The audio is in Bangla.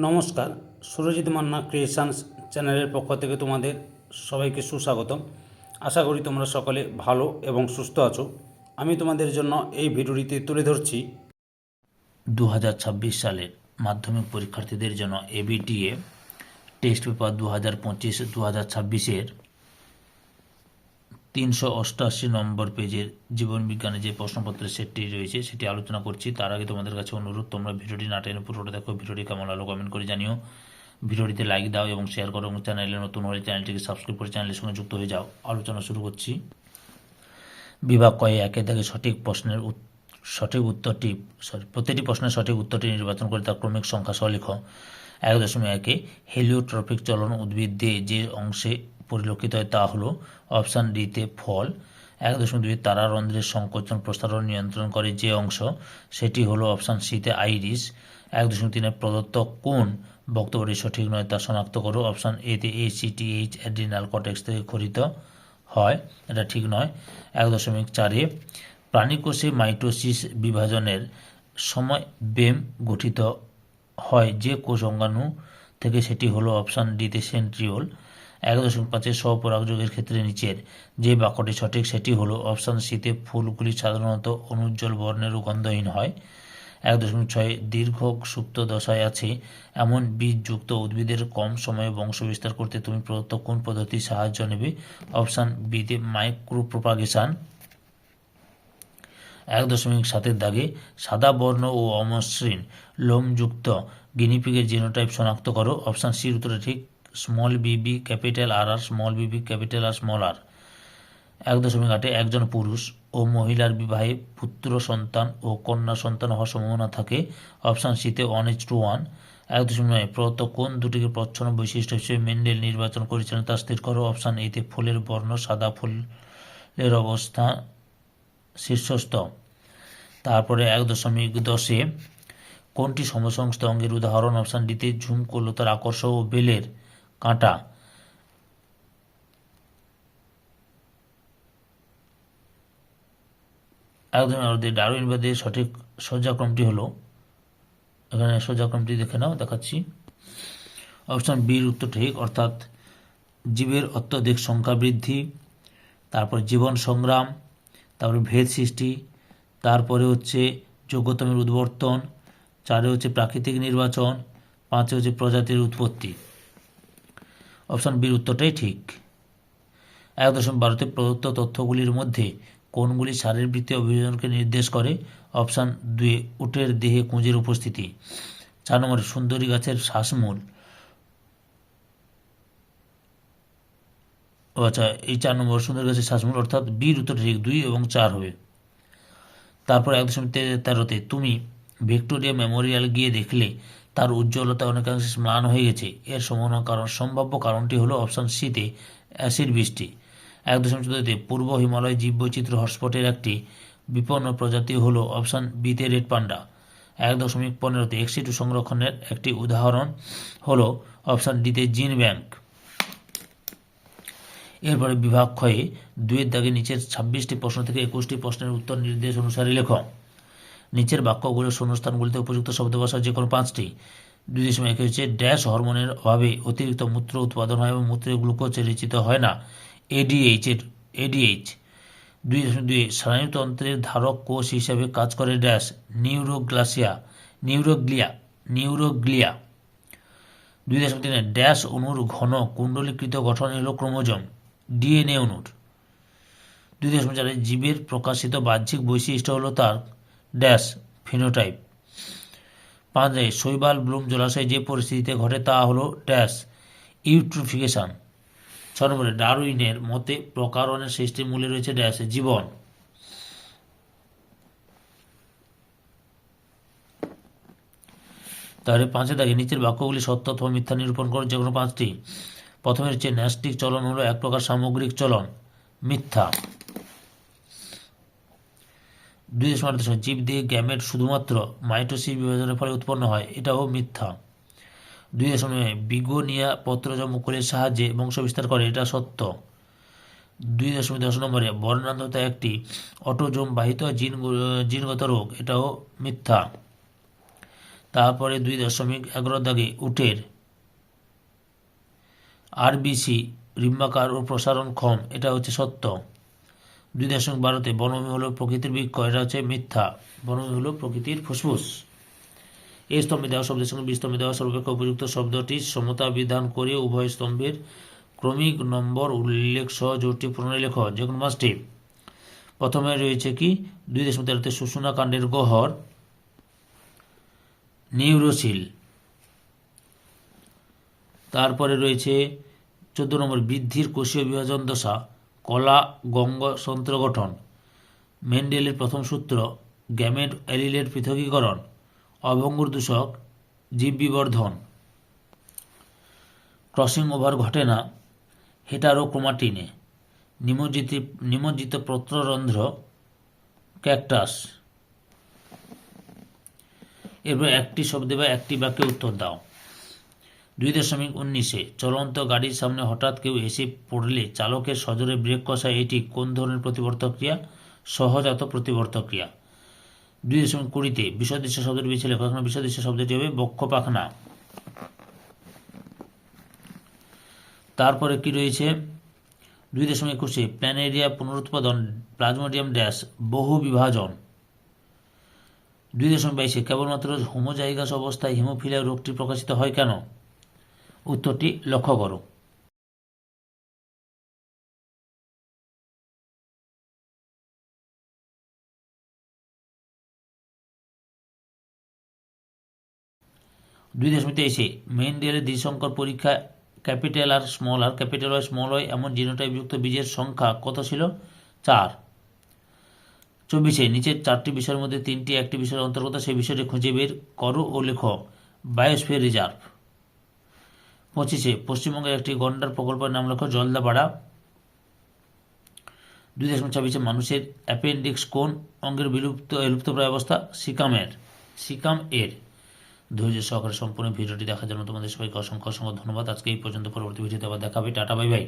নমস্কার, সুরজিৎ মান্না ক্রিয়েশনস চ্যানেলের পক্ষ থেকে তোমাদের সবাইকে সুস্বাগতম। আশা করি তোমরা সকলে ভালো এবং সুস্থ আছো। আমি তোমাদের জন্য এই ভিডিওটিতে তুলে ধরছি 2026 সালের মাধ্যমিক পরীক্ষার্থীদের জন্য এবিটিএ টেস্ট পেপার 2025-2026-এর 388 নম্বর পেজের জীবনবিজ্ঞানের যে প্রশ্নপত্রের সেটটি রয়েছে সেটি আলোচনা করছি। তার আগে তোমাদের কাছে অনুরোধ, তোমরা ভিডিওটি না টেনে পুরোটা দেখো। ভিডিওটি কেমন লাগলো কমেন্ট করে জানিও। ভিডিওটিতে লাইক দাও এবং শেয়ার করো, এবং চ্যানেলে নতুন হলে চ্যানেলটিকে সাবস্ক্রাইব করে চ্যানেলের সঙ্গে যুক্ত হয়ে যাও। আলোচনা শুরু করছি। বিভাগ কয়ে একে থেকে প্রতিটি প্রশ্নের সঠিক উত্তরটি নির্বাচন করে তার ক্রমিক সংখ্যা সহ লিখো। 1.1 হেলিওট্রপিক চলন উদ্ভিদে যে অংশে পরিলক্ষিত হয় তা হলো অপশান ডিতে ফল। 1.2 তারা রন্ধ্রের সংকোচন প্রসারণ নিয়ন্ত্রণ করে যে অংশ, সেটি হলো অপশান সিতে আইরিস। 1.3 প্রদত্ত কোন বক্তব্যটি সঠিক নয় তা শনাক্ত করো। অপশান এতে ACTH অ্যাড্রিনাল কর্টেক্স থেকে খরিত হয়, এটা ঠিক নয়। 1.4 প্রাণীকোষে মাইটোসিস বিভাজনের সময় বেম গঠিত হয় যে কোষ অঙ্গাণু থেকে, সেটি হলো অপশান ডিতে সেন্ট্রিওল। 1.5 স্বপরাগযোগের ক্ষেত্রে নিচের যে বাক্যটি সঠিক সেটি হলো অপশান সিতে ফুলগুলি সাধারণত অনুজ্জ্বল বর্ণের ও গন্ধহীন হয়। 1.6 দীর্ঘ সুপ্ত দশায় আছে এমন বীজযুক্ত উদ্ভিদের কম সময়ে বংশবিস্তার করতে তুমি প্রদত্ত কোন পদ্ধতির সাহায্য নেবে? অপশান বিতে মাইক্রোপ্রোপাগেশন। 1.7 দাগে সাদা বর্ণ ও অমসৃণ লোমযুক্ত গিনিপিগের জিনোটাইপ শনাক্ত করো। অপশান সির উত্তরে ঠিক, স্মল বিবি ক্যাপিটাল আর আর, স্মল বিবি ক্যাপিটাল আর, স্মল আর। 1.8 একজন পুরুষ ও মহিলার বিবাহে পুত্র সন্তান ও কন্যা সন্তান হওয়ার সম্ভাবনা থাকে। অপশান সিতে 1:1। 1.9 প্রদত্ত কোন দুটিকে প্রচ্ছন্ন বৈশিষ্ট্য হিসেবে মেন্ডেল নির্বাচন করেছিলেন তা স্থির করো। অপশান এতে ফুলের বর্ণ, সাদা ফুলের অবস্থা শীর্ষস্থ। তারপরে 1.10 কোনটি সমসংস্থ অঙ্গের উদাহরণ? অপশান ডিতে ঝুমকো, লতার আকর্ষ ও বেলের কাঁটা। 1.11 ডারউইনবাদের সঠিক সোজাক্রমটি হলো, এখানে সোজাক্রমটি দেখে নাও, দেখাচ্ছি। অপশান বির উত্তর ঠিক, অর্থাৎ জীবের অত্যধিক সংখ্যা বৃদ্ধি, তারপর জীবন সংগ্রাম, তারপরে ভেদ সৃষ্টি, তারপরে হচ্ছে যোগ্যতমের উদ্বর্তন, 4 হচ্ছে প্রাকৃতিক নির্বাচন, 5 হচ্ছে প্রজাতির উৎপত্তি। অপশান বির উত্তরটাই ঠিক। 1.12 প্রদত্ত তথ্যগুলির মধ্যে কোনগুলি শারীরবৃত্তীয় অভিযোজনকে নির্দেশ করে? অপশান 2 উটের দেহে কুঁজের উপস্থিতি। 4 নম্বরে সুন্দরী গাছের শ্বাসমূল। আচ্ছা, এই 4 নম্বর সুন্দরী গাছের শ্বাসমূল, অর্থাৎ বির উত্তর ঠিক, 2 এবং 4 হবে। তারপর 1.13 তুমি ভিক্টোরিয়া মেমোরিয়াল গিয়ে দেখলে তার উজ্জ্বলতা অনেকাংশে ম্লান হয়ে গেছে, এর সম্ভাব্য কারণটি হলো অপশান সিতে অ্যাসিড বৃষ্টি। 1.14 পূর্ব হিমালয় জীববৈচিত্র্য হটস্পটের একটি বিপন্ন প্রজাতি হলো অপশান বিতে রেড পান্ডা। 1.15 এক্সিটু সংরক্ষণের একটি উদাহরণ হলো অপশান ডিতে জিন ব্যাংক। এরপরে বিভাগ ক্ষয়ে 2 দাগে নিচের 26টি প্রশ্ন থেকে 21টি প্রশ্নের উত্তর নির্দেশ অনুসারে লেখো। নিচের বাক্যগুলোর শূন্যস্থানগুলিতে উপযুক্ত শব্দ বসা যে কোনো 5টি। 2.1 হচ্ছে ড্যাশ হরমোনের অভাবে অতিরিক্ত মূত্র উৎপাদন হয় এবং মূত্রে গ্লুকোজ রেচিত হয় না, এডিএইচ। 2.2 স্নায়ুতন্ত্রের ধারক কোষ হিসাবে কাজ করে ড্যাশ নিউরোগ্লিয়া। 2.3 ড্যাশ অণুর ঘন কুণ্ডলীকৃত গঠন হল ক্রোমোজোম, ডিএনএ অণুর। 2.4 জীবের প্রকাশিত বাহ্যিক বৈশিষ্ট্য হলো তার ড্যাশ ফিনোটাইপ। 5 শৈবাল ব্লুম জলাশয় যে পরিস্থিতিতে ঘটে তা হলো ড্যাশ ইউট্রোফিকেশন। 6 নম্বরে ডারউইনের মতে প্রকারণের সৃষ্টির মূলে রয়েছে ড্যাশ জীবন। তাহলে 5 দাগে নিচের বাক্যগুলি সত্য অথবা মিথ্যা নিরূপণ করো যে কোনো 5টি। প্রথমে হচ্ছে ন্যাস্টিক চলন হলো এক প্রকার সামগ্রিক চলন, মিথ্যা। 2.8 জীব দিয়ে গ্যামেট শুধুমাত্র মাইটোসিস বিভাজনের ফলে উৎপন্ন হয়, এটাও মিথ্যা। 2.9 বিগোনিয়া পত্রজমকুলের সাহায্যে বংশবিস্তার করে, এটা সত্য। 2.10 নম্বরে বর্ণান্ধতা একটি অটোজোম বাহিত জিনগত রোগ, এটাও মিথ্যা। তারপরে 2.11 দাগে উটের আরবিসি ডিম্বাকার ও প্রসারণক্ষম, এটা হচ্ছে সত্য। 2.12তে বনভূমি হলো প্রকৃতির বৃক্ষ, এটা হচ্ছে মিথ্যা। বনভূমি হলো প্রকৃতির ফুসফুস। এই স্তম্ভে দেওয়া শব্দের সঙ্গে বি স্তম্ভে দেওয়া সর্বাপেক্ষা উপযুক্ত শব্দটি সমতা বিধান করে উভয় স্তম্ভের ক্রমিক নম্বর উল্লেখ সহ জোটটি পুনরায় লেখ, যে কোনো মাসটি। প্রথমে রয়েছে কি 2.13তে সুষুনা কাণ্ডের গহ্বর নিউরোসিল। তারপরে রয়েছে 14 নম্বর বৃদ্ধির কোষীয় বিভাজন দশা কলা গঙ্গতন্ত্র গঠন, মেন্ডেলের প্রথম সূত্র, গ্যামেট অ্যালিলের পৃথকীকরণ, অভঙ্গুর দূষক, জীব বিবর্ধন, ক্রসিং ওভার ঘটে না হেটারোক্রোমাটিনে, নিমজ্জিত পত্ররন্ধ্র ক্যাকটাস। এরপর একটি শব্দে বা একটি বাক্যে উত্তর দাও। 2.19 চলন্ত গাড়ির সামনে হঠাৎ কেউ এসে পড়লে চালকের সজোরে ব্রেক কষা এটি কোন ধরনের প্রতিবর্তক ক্রিয়া? সহজাত প্রতিবর্তক ক্রিয়া। 2.20তে বিষদৃশ্য শব্দটি বেছে লেখো। এখানে বিষদৃশ্য শব্দটি হবে বক্ষ পাখনা। তারপরে কি রয়েছে 2.21 প্ল্যানেরিয়া পুনরুৎপাদন প্লাজমোডিয়াম ড্যাশ বহু বিভাজন। 2.22 কেবলমাত্র হোমোজাইগাস অবস্থায় হিমোফিলিয়া রোগটি প্রকাশিত হয় কেন? উত্তরটি লক্ষ্য করো। দুই মেন্ডেলের দ্বিসংকর পরীক্ষা ক্যাপিটাল আর স্মল আর ক্যাপিটাল ওয়াই স্মল ওয়াই এমন জিনোটাইপযুক্ত বীজের সংখ্যা কত ছিল? 4। 24 নিচের 4টি বিষয়ের মধ্যে 3টি একটি বিষয়ের অন্তর্গত, সেই বিষয়টি খুঁজে বের করো ও লেখো। Biosphere reserve. 25 পশ্চিমবঙ্গের একটি গন্ডার প্রকল্পের নাম লেখো জলদাপাড়া। 2.26 মানুষের অ্যাপেন্ডিক্স কোন অঙ্গের বিলুপ্তপ্রায় অবস্থা? সিকাম এর। ধৈর্য সহকারে সম্পূর্ণ ভিডিওটি দেখার জন্য তোমাদের সবাইকে অসংখ্য ধন্যবাদ। আজকে এই পর্যন্ত, পরবর্তী ভিডিওতে আবার দেখা হবে। Tata, bye bye.